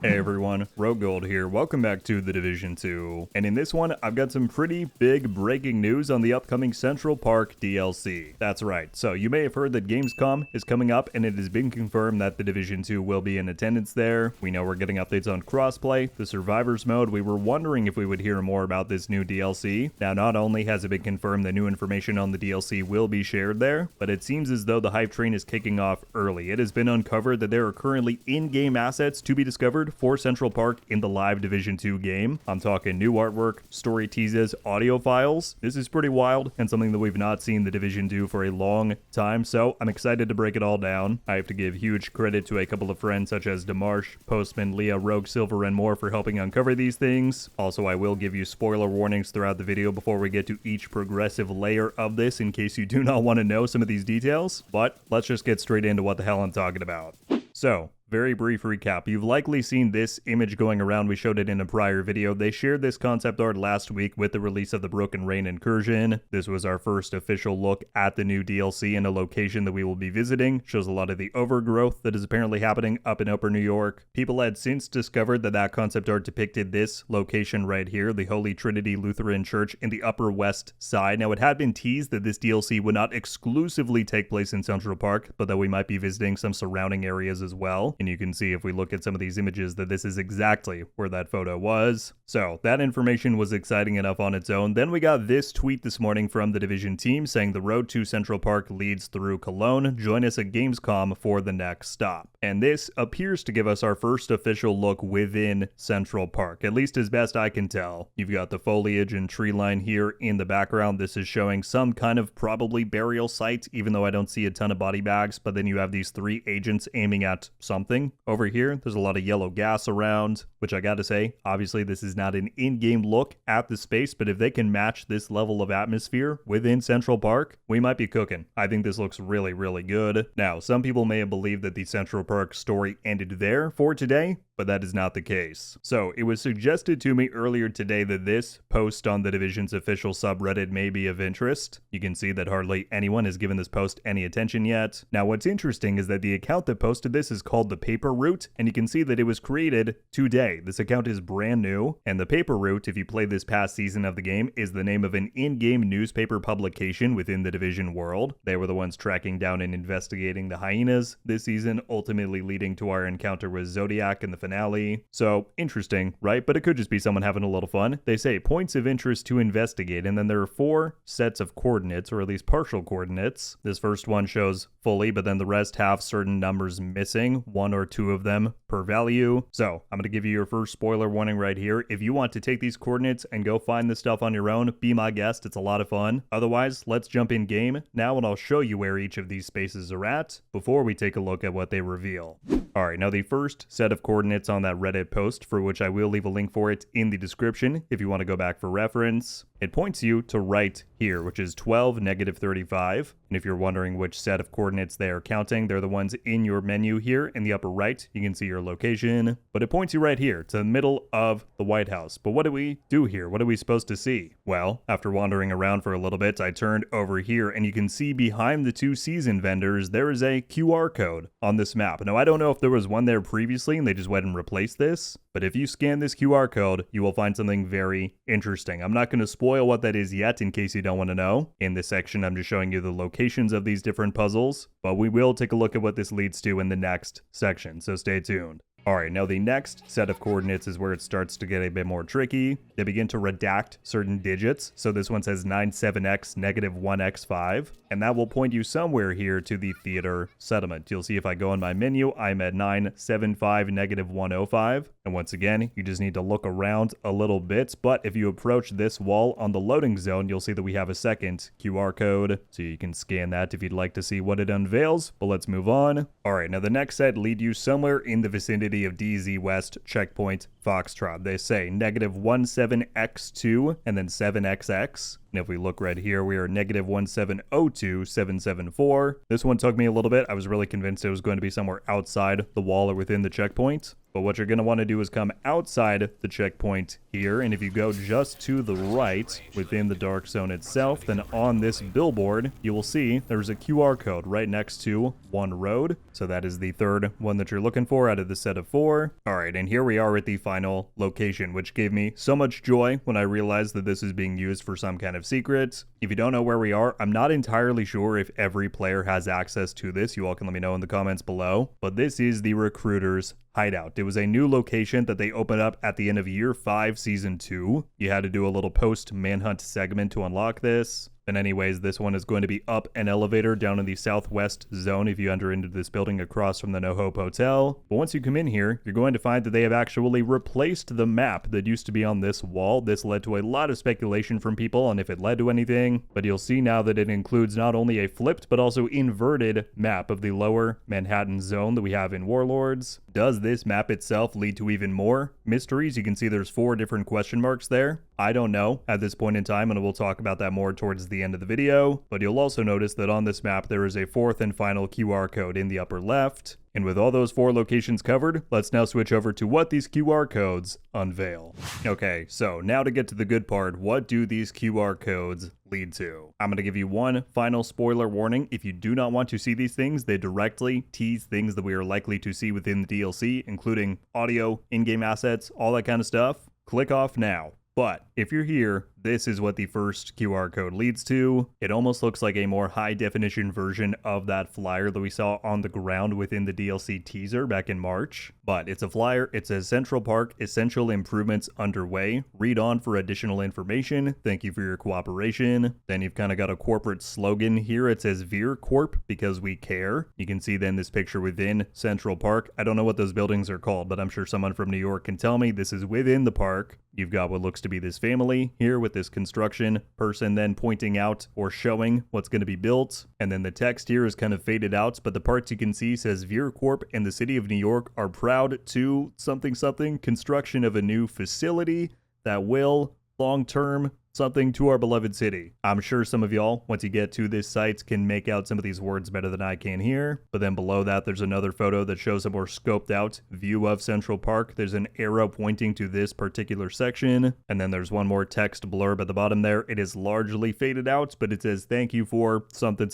Hey everyone, RogueGold here. Welcome back to The Division 2. And in this one, I've got some pretty big breaking news on the upcoming Central Park DLC. That's right. So you may have heard that Gamescom is coming up and it has been confirmed that The Division 2 will be in attendance there. We know we're getting updates on crossplay, the survivors mode. We were wondering if we would hear more about this new DLC. Now, not only has it been confirmed that new information on the DLC will be shared there, but it seems as though the hype train is kicking off early. It has been uncovered that there are currently in-game assets to be discovered for Central Park in the live Division 2 game. I'm talking new artwork, story teases, audio files. This is pretty wild and something that we've not seen the Division do for a long time, so I'm excited to break it all down. I have to give huge credit to a couple of friends such as Demarsh, Postman, Leah, Rogue, Silver, and more for helping uncover these things. Also, I will give you spoiler warnings throughout the video before we get to each progressive layer of this in case you do not want to know some of these details, but let's just get straight into what the hell I'm talking about. So, very brief recap. You've likely seen this image going around. We showed it in a prior video. They shared this concept art last week with the release of the Broken Rain Incursion. This was our first official look at the new DLC in a location that we will be visiting. Shows a lot of the overgrowth that is apparently happening up in Upper New York. People had since discovered that that concept art depicted this location right here, the Holy Trinity Lutheran Church in the Upper West Side. Now, it had been teased that this DLC would not exclusively take place in Central Park, but that we might be visiting some surrounding areas as well. And you can see if we look at some of these images that this is exactly where that photo was. So that information was exciting enough on its own. Then we got this tweet this morning from the Division team saying the road to Central Park leads through Cologne. Join us at Gamescom for the next stop. And this appears to give us our first official look within Central Park, at least as best I can tell. You've got the foliage and tree line here in the background. This is showing some kind of probably burial site, even though I don't see a ton of body bags. But then you have these three agents aiming at something. Over here, there's a lot of yellow gas around, which I gotta say, obviously this is not an in-game look at the space, but if they can match this level of atmosphere within Central Park, we might be cooking. I think this looks really, really good. Now, some people may have believed that the Central Park story ended there for today, but that is not the case. So it was suggested to me earlier today that this post on the Division's official subreddit may be of interest. You can see that hardly anyone has given this post any attention yet. Now, what's interesting is that the account that posted this is called the Paper Route, and you can see that it was created today. This account is brand new, and the Paper Route, if you play this past season of the game, is the name of an in-game newspaper publication within the Division world. They were the ones tracking down and investigating the hyenas this season, ultimately leading to our encounter with Zodiac in the finale. So, interesting, right? But it could just be someone having a little fun. They say points of interest to investigate, and then there are 4 sets of coordinates, or at least partial coordinates. This first one shows fully, but then the rest have certain numbers missing, 1 or 2 of them per value. So, I'm going to give you your first spoiler warning right here. If you want to take these coordinates and go find this stuff on your own, be my guest. It's a lot of fun. Otherwise, let's jump in game now, and I'll show you where each of these spaces are at before we take a look at what they reveal. Alright, now the first set of coordinates on that Reddit post, for which I will leave a link for it in the description if you want to go back for reference. It points you to right here, which is 12, negative 35. And if you're wondering which set of coordinates they are counting, they're the ones in your menu here in the upper right. You can see your location, but it points you right here to the middle of the White House. But what do we do here? What are we supposed to see? Well, after wandering around for a little bit, I turned over here and you can see behind the 2 season vendors, there is a QR code on this map. Now, I don't know if there was one there previously and they just went and replaced this, but if you scan this QR code, you will find something very interesting. I'm not going to spoil what that is yet in case you don't want to know. In this section, I'm just showing you the locations of these different puzzles, but we will take a look at what this leads to in the next section, so stay tuned. Alright, now the next set of coordinates is where it starts to get a bit more tricky. They begin to redact certain digits. So this one says 97x negative 1x5, and that will point you somewhere here to the theater settlement. You'll see if I go in my menu, I'm at 975 negative 105. And once again, you just need to look around a little bit. But if you approach this wall on the loading zone, you'll see that we have a second QR code. So you can scan that if you'd like to see what it unveils. But let's move on. Alright, now the next set lead you somewhere in the vicinity of DZ West Checkpoint Foxtrot. They say -17x2 and then 7xx. And if we look right here, we are -1702774. This one took me a little bit. I was really convinced it was going to be somewhere outside the wall or within the checkpoint. But what you're going to want to do is come outside the checkpoint here. And if you go just to the right within the dark zone itself, then on this billboard, you will see there's a QR code right next to one road. So that is the third one that you're looking for out of the set of 4. All right, and here we are at the final location, which gave me so much joy when I realized that this is being used for some kind of secret. If you don't know where we are, I'm not entirely sure if every player has access to this. You all can let me know in the comments below. But this is the Recruiter's Hideout. It was a new location that they opened up at the end of Year 5, Season 2. You had to do a little post-manhunt segment to unlock this. And anyways, this one is going to be up an elevator down in the southwest zone if you enter into this building across from the No Hope Hotel. But once you come in here, you're going to find that they have actually replaced the map that used to be on this wall. This led to a lot of speculation from people on if it led to anything, but you'll see now that it includes not only a flipped but also inverted map of the lower Manhattan zone that we have in Warlords. Does this map itself lead to even more mysteries? You can see there's 4 different question marks there. I don't know at this point in time, and we'll talk about that more towards the end of the video, but you'll also notice that on this map there is a 4th and final QR code in the upper left. And with all those 4 locations covered, let's now switch over to what these QR codes unveil. Okay, so now to get to the good part, what do these QR codes lead to? I'm going to give you one final spoiler warning. If you do not want to see these things, they directly tease things that we are likely to see within the DLC, including audio, in-game assets, all that kind of stuff. Click off now. But if you're here, this is what the first QR code leads to. It almost looks like a more high-definition version of that flyer that we saw on the ground within the DLC teaser back in March. But it's a flyer. It says Central Park essential improvements underway. Read on for additional information. Thank you for your cooperation. Then you've kind of got a corporate slogan here. It says Veer Corp because we care. You can see then this picture within Central Park. I don't know what those buildings are called, but I'm sure someone from New York can tell me. This is within the park. You've got what looks to be this family here with this construction person then pointing out or showing what's going to be built. And then the text here is kind of faded out, but the parts you can see says Veer Corp and the city of New York are proud to something construction of a new facility that will long-term something to our beloved city. I'm sure some of y'all, once you get to this site, can make out some of these words better than I can here. But then below that, there's another photo that shows a more scoped out view of Central Park. There's an arrow pointing to this particular section. And then there's one more text blurb at the bottom there. It is largely faded out, but it says thank you for something.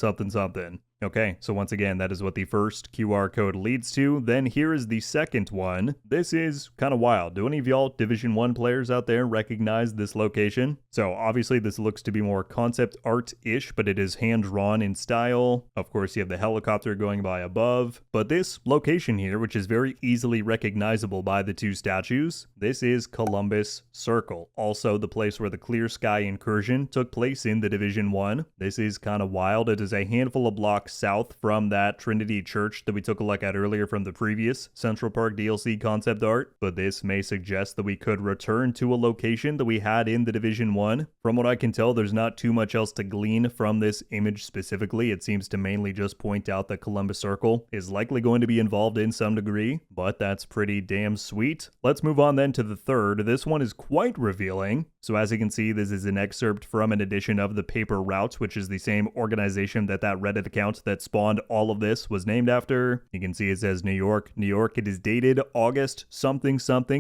Okay, so once again, that is what the first QR code leads to. Then here is the second one. This is kind of wild. Do any of y'all Division 1 players out there recognize this location? So obviously this looks to be more concept art-ish, but it is hand-drawn in style. Of course, you have the helicopter going by above. But this location here, which is very easily recognizable by the 2 statues, this is Columbus Circle. Also the place where the Clear Sky incursion took place in the Division 1. This is kind of wild. It is a handful of blocks south from that Trinity Church that we took a look at earlier from the previous Central Park DLC concept art, but this may suggest that we could return to a location that we had in the Division 1. From what I can tell, there's not too much else to glean from this image specifically. It seems to mainly just point out that Columbus Circle is likely going to be involved in some degree, but that's pretty damn sweet. Let's move on then to the third. This one is quite revealing. So as you can see, this is an excerpt from an edition of the Paper Route, which is the same organization that Reddit account that spawned all of this was named after. You can see it says New York. New York. It is dated August something.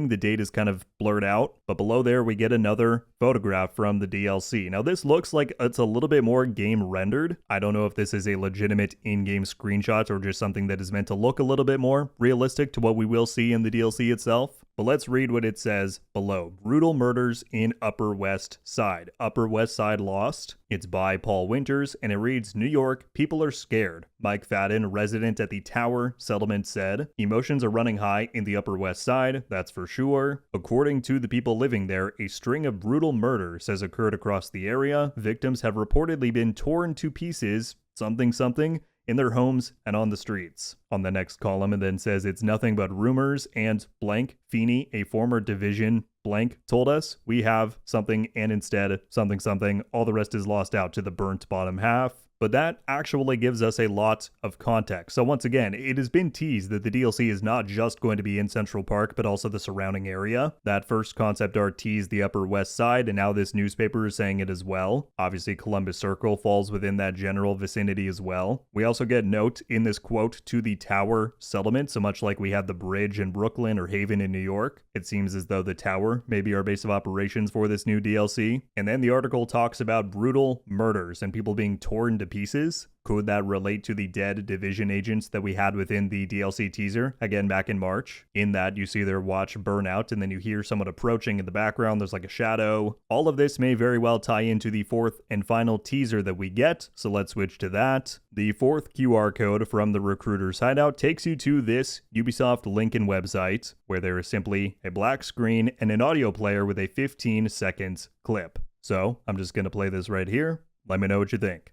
The date is kind of blurred out, but below there we get another photograph from the DLC. Now this looks like it's a little bit more game rendered. I don't know if this is a legitimate in-game screenshot or just something that is meant to look a little bit more realistic to what we will see in the DLC itself. But let's read what it says below. Brutal murders in Upper West Side. Upper West Side Lost. It's by Paul Winters, and it reads, New York, people are scared. Mike Fadden, resident at the Tower Settlement, said, emotions are running high in the Upper West Side, that's for sure. According to the people living there, a string of brutal murders has occurred across the area. Victims have reportedly been torn to pieces, something, in their homes and on the streets. On the next column, it then says it's nothing but rumors and blank Feeney, a former Division blank, told us we have something and instead something. All the rest is lost out to the burnt bottom half. but that actually gives us a lot of context. So once again, it has been teased that the DLC is not just going to be in Central Park, but also the surrounding area. That first concept art teased the Upper West Side, and now this newspaper is saying it as well. Obviously, Columbus Circle falls within that general vicinity as well. We also get note in this quote to the Tower settlement, so much like we had the bridge in Brooklyn or Haven in New York. It seems as though the Tower may be our base of operations for this new DLC. And then the article talks about brutal murders and people being torn to pieces. Could that relate to the dead Division agents that we had within the DLC teaser, again back in March? In that, you see their watch burn out, and then you hear someone approaching in the background. There's like a shadow. All of this may very well tie into the fourth and final teaser that we get, so let's switch to that. The fourth QR code from the Recruiter's Hideout takes you to this Ubisoft Lincoln website, where there is simply a black screen and an audio player with a 15-second clip. So, I'm just going to play this right here. Let me know what you think.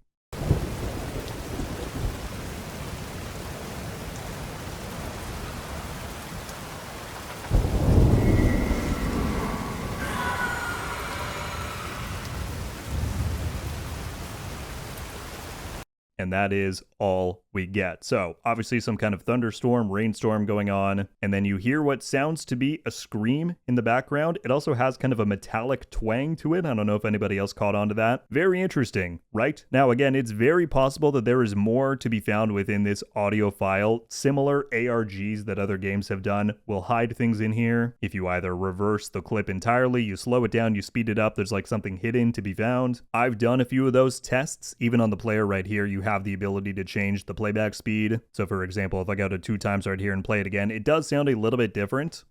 And that is all we get. So obviously some kind of thunderstorm, rainstorm going on, and then you hear what sounds to be a scream in the background. It also has kind of a metallic twang to it. I don't know if anybody else caught on to that. Very interesting, right? Now again, it's very possible that there is more to be found within this audio file. Similar ARGs that other games have done will hide things in here. If you either reverse the clip entirely, you slow it down, you speed it up, there's like something hidden to be found. I've done a few of those tests. Even on the player right here, you have the ability to change the playback speed. So for example, if I go to 2 times right here and play it again, it does sound a little bit different.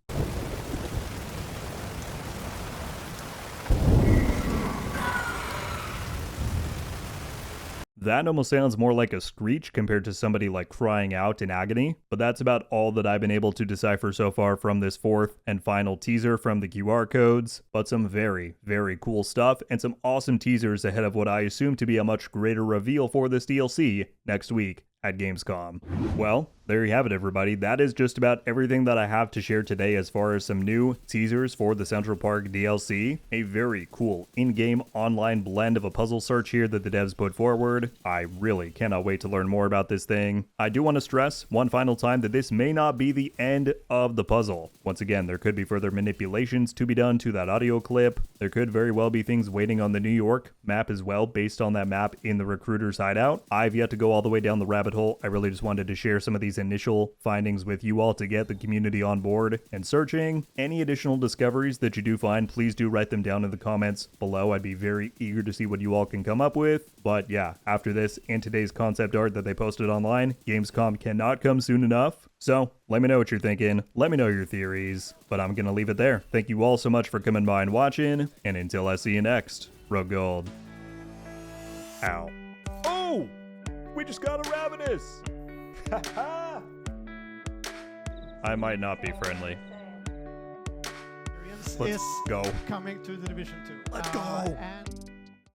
That almost sounds more like a screech compared to somebody like crying out in agony, but that's about all that I've been able to decipher so far from this fourth and final teaser from the QR codes, but some very, very cool stuff and some awesome teasers ahead of what I assume to be a much greater reveal for this DLC next week at Gamescom. Well, there you have it, everybody. That is just about everything that I have to share today as far as some new teasers for the Central Park DLC. A very cool in-game online blend of a puzzle search here that the devs put forward. I really cannot wait to learn more about this thing. I do want to stress one final time that this may not be the end of the puzzle. Once again, there could be further manipulations to be done to that audio clip. There could very well be things waiting on the New York map as well, based on that map in the Recruiter's Hideout. I've yet to go all the way down the rabbit hole. I really just wanted to share some of these initial findings with you all to get the community on board and searching. Any additional discoveries that you do find, please do write them down in the comments below. I'd be very eager to see what you all can come up with. But yeah, after this and today's concept art that they posted online, Gamescom cannot come soon enough. So let me know what you're thinking. Let me know your theories. But I'm going to leave it there. Thank you all so much for coming by and watching. And until I see you next, RogueGold. Ow. Oh! We just got a Ravenous! I might not be friendly. Let's go. Coming to the Division 2. Let's go! And